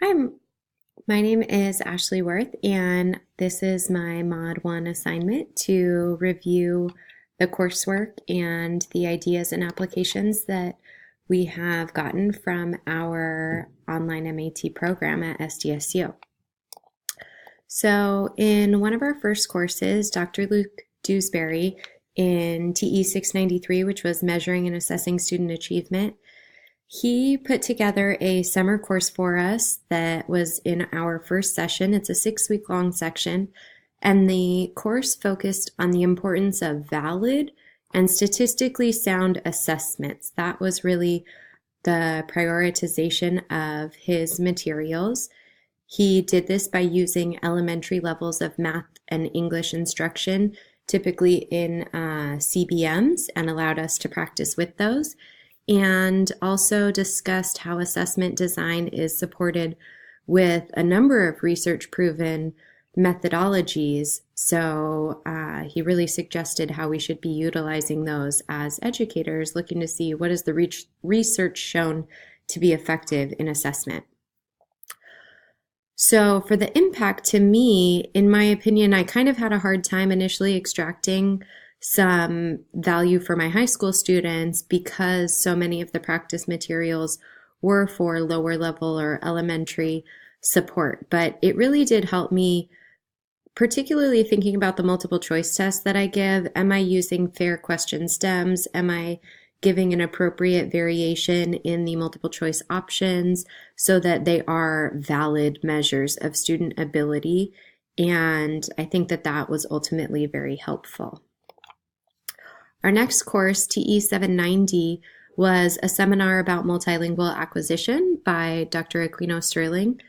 Hi, my name is Ashley Worth, and this is my Mod 1 assignment to review the coursework and the ideas and applications that we have gotten from our online MAT program at SDSU. So, in one of our first courses, Dr. Luke Dewsbury in TE 693, which was Measuring and Assessing Student Achievement, he put together a summer course for us that was in our first session. It's a 6-week long section, and the course focused on the importance of valid and statistically sound assessments. That was really the prioritization of his materials. He did this by using elementary levels of math and English instruction, typically in CBMs, and allowed us to practice with those, and also discussed how assessment design is supported with a number of research-proven methodologies. So he really suggested how we should be utilizing those as educators, looking to see what is the research shown to be effective in assessment. So for the impact to me, in my opinion, I kind of had a hard time initially extracting some value for my high school students because so many of the practice materials were for lower level or elementary support. But it really did help me, particularly thinking about the multiple choice tests that I give. Am I using fair question stems? Am I giving an appropriate variation in the multiple choice options so that they are valid measures of student ability? And I think that that was ultimately very helpful. Our next course, TE 790, was a seminar about multilingual acquisition by Dr. Aquino Sterling.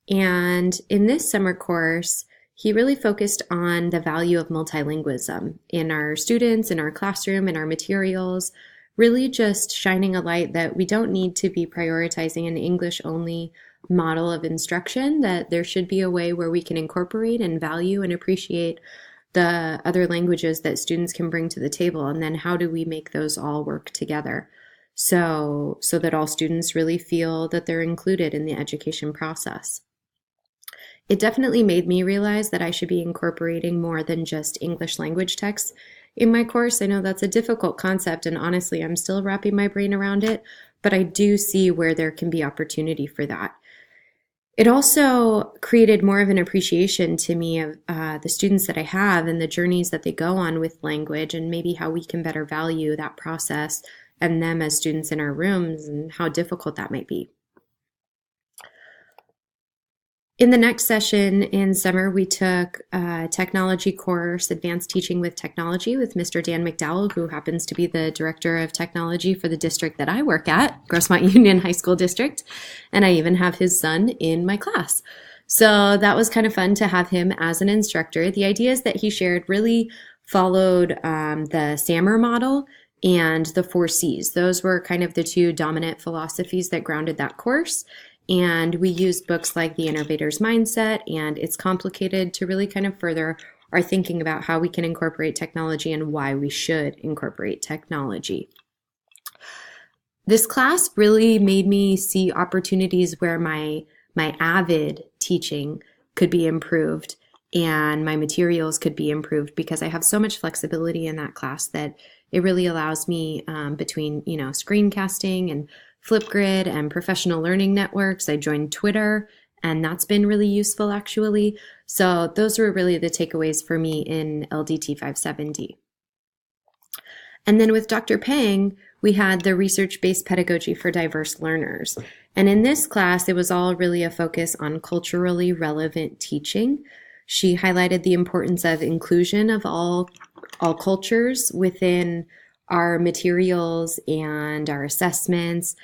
And in this summer course, he really focused on the value of multilingualism in our students, in our classroom, in our materials, really just shining a light that we don't need to be prioritizing an English-only model of instruction, that there should be a way where we can incorporate and value and appreciate the other languages that students can bring to the table, and then how do we make those all work together so that all students really feel that they're included in the education process. It definitely made me realize that I should be incorporating more than just English language texts in my course. I know that's a difficult concept, and honestly, I'm still wrapping my brain around it, but I do see where there can be opportunity for that. It also created more of an appreciation to me of the students that I have and the journeys that they go on with language, and maybe how we can better value that process and them as students in our rooms and how difficult that might be. In the next session in summer, we took a technology course, Advanced Teaching with Technology, with Mr. Dan McDowell, who happens to be the Director of Technology for the district that I work at, Grossmont Union High School District, and I even have his son in my class. So that was kind of fun to have him as an instructor. The ideas that he shared really followed the SAMR model and the 4 C's. Those were kind of the two dominant philosophies that grounded that course. And we used books like The Innovator's Mindset and It's Complicated to really kind of further our thinking about how we can incorporate technology and why we should incorporate technology. This class really made me see opportunities where my AVID teaching could be improved and my materials could be improved, because I have so much flexibility in that class that it really allows me between, screencasting and Flipgrid and professional learning networks. I joined Twitter, and that's been really useful actually. So those were really the takeaways for me in LDT 570. And then with Dr. Pang, we had the research-based pedagogy for diverse learners. And in this class, it was all really a focus on culturally relevant teaching. She highlighted the importance of inclusion of all cultures within our materials and our assessments,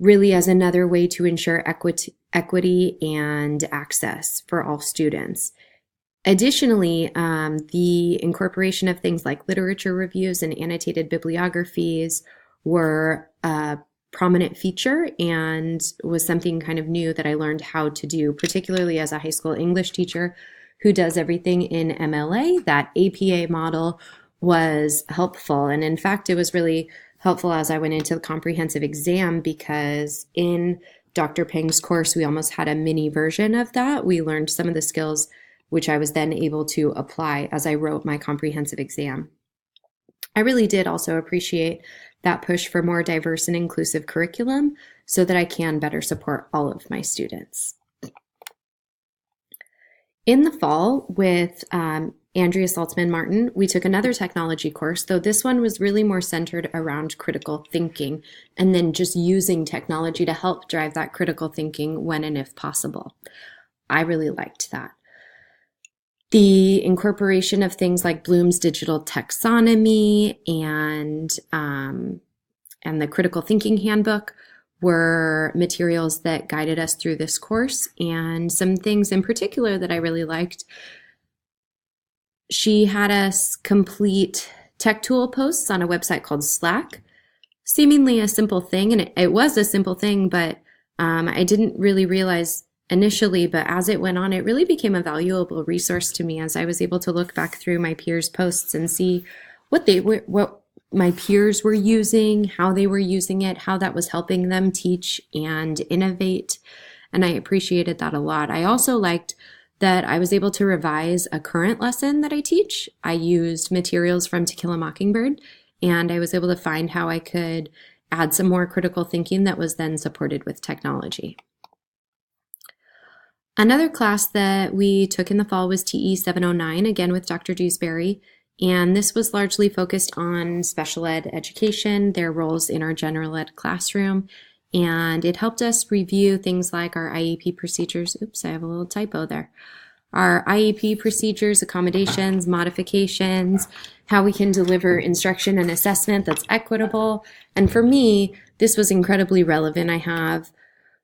really as another way to ensure equity and access for all students. Additionally, the incorporation of things like literature reviews and annotated bibliographies were a prominent feature and was something kind of new that I learned how to do, particularly as a high school English teacher who does everything in MLA. That APA model was helpful. And in fact, it was really helpful as I went into the comprehensive exam, because in Dr. Peng's course, we almost had a mini version of that. We learned some of the skills which I was then able to apply as I wrote my comprehensive exam. I really did also appreciate that push for more diverse and inclusive curriculum so that I can better support all of my students. In the fall, with Andrea Saltzman-Martin, we took another technology course, though this one was really more centered around critical thinking and then just using technology to help drive that critical thinking when and if possible. I really liked that. The incorporation of things like Bloom's digital taxonomy and the critical thinking handbook were materials that guided us through this course, and some things in particular that I really liked. She had us complete tech tool posts on a website called Slack. Seemingly a simple thing, and it was a simple thing, but I didn't really realize initially, but as it went on, it really became a valuable resource to me as I was able to look back through my peers' posts and see what my peers were using, how they were using it, how that was helping them teach and innovate. And I appreciated that a lot. I also liked that I was able to revise a current lesson that I teach. I used materials from To Kill a Mockingbird, and I was able to find how I could add some more critical thinking that was then supported with technology. Another class that we took in the fall was TE 709, again with Dr. Dewsbury. And this was largely focused on special ed education, their roles in our general ed classroom. And it helped us review things like our IEP procedures. Oops, I have a little typo there. Our IEP procedures, accommodations, modifications, how we can deliver instruction and assessment that's equitable. And for me, this was incredibly relevant.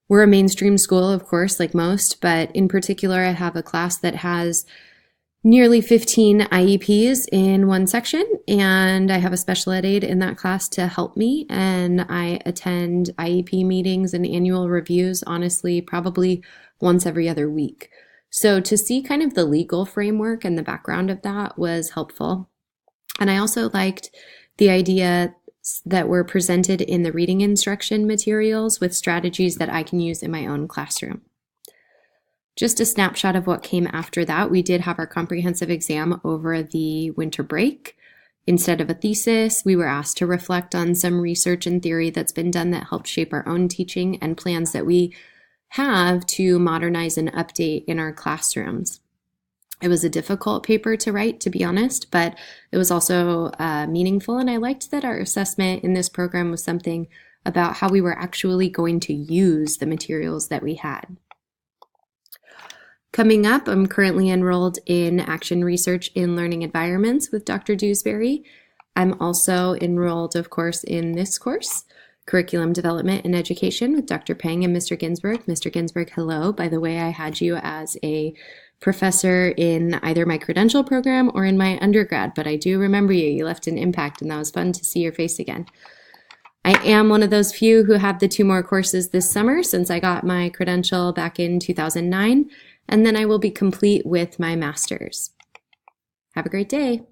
We're a mainstream school, of course, like most, but in particular, I have a class that has nearly 15 IEPs in one section, and I have a special ed aide in that class to help me, and I attend IEP meetings and annual reviews, honestly, probably once every other week. So to see kind of the legal framework and the background of that was helpful. And I also liked the idea that were presented in the reading instruction materials with strategies that I can use in my own classroom. Just a snapshot of what came after that. We did have our comprehensive exam over the winter break. Instead of a thesis, we were asked to reflect on some research and theory that's been done that helped shape our own teaching and plans that we have to modernize and update in our classrooms. It was a difficult paper to write, to be honest, but it was also meaningful, and I liked that our assessment in this program was something about how we were actually going to use the materials that we had. Coming up, I'm currently enrolled in Action Research in Learning Environments with Dr. Dewsbury. I'm also enrolled, of course, in this course, Curriculum Development and Education with Dr. Peng and Mr. Ginsberg. Mr. Ginsberg, hello. By the way, I had you as a professor in either my credential program or in my undergrad, but I do remember you. You left an impact, and that was fun to see your face again. I am one of those few who have the 2 more courses this summer since I got my credential back in 2009. And then I will be complete with my master's. Have a great day.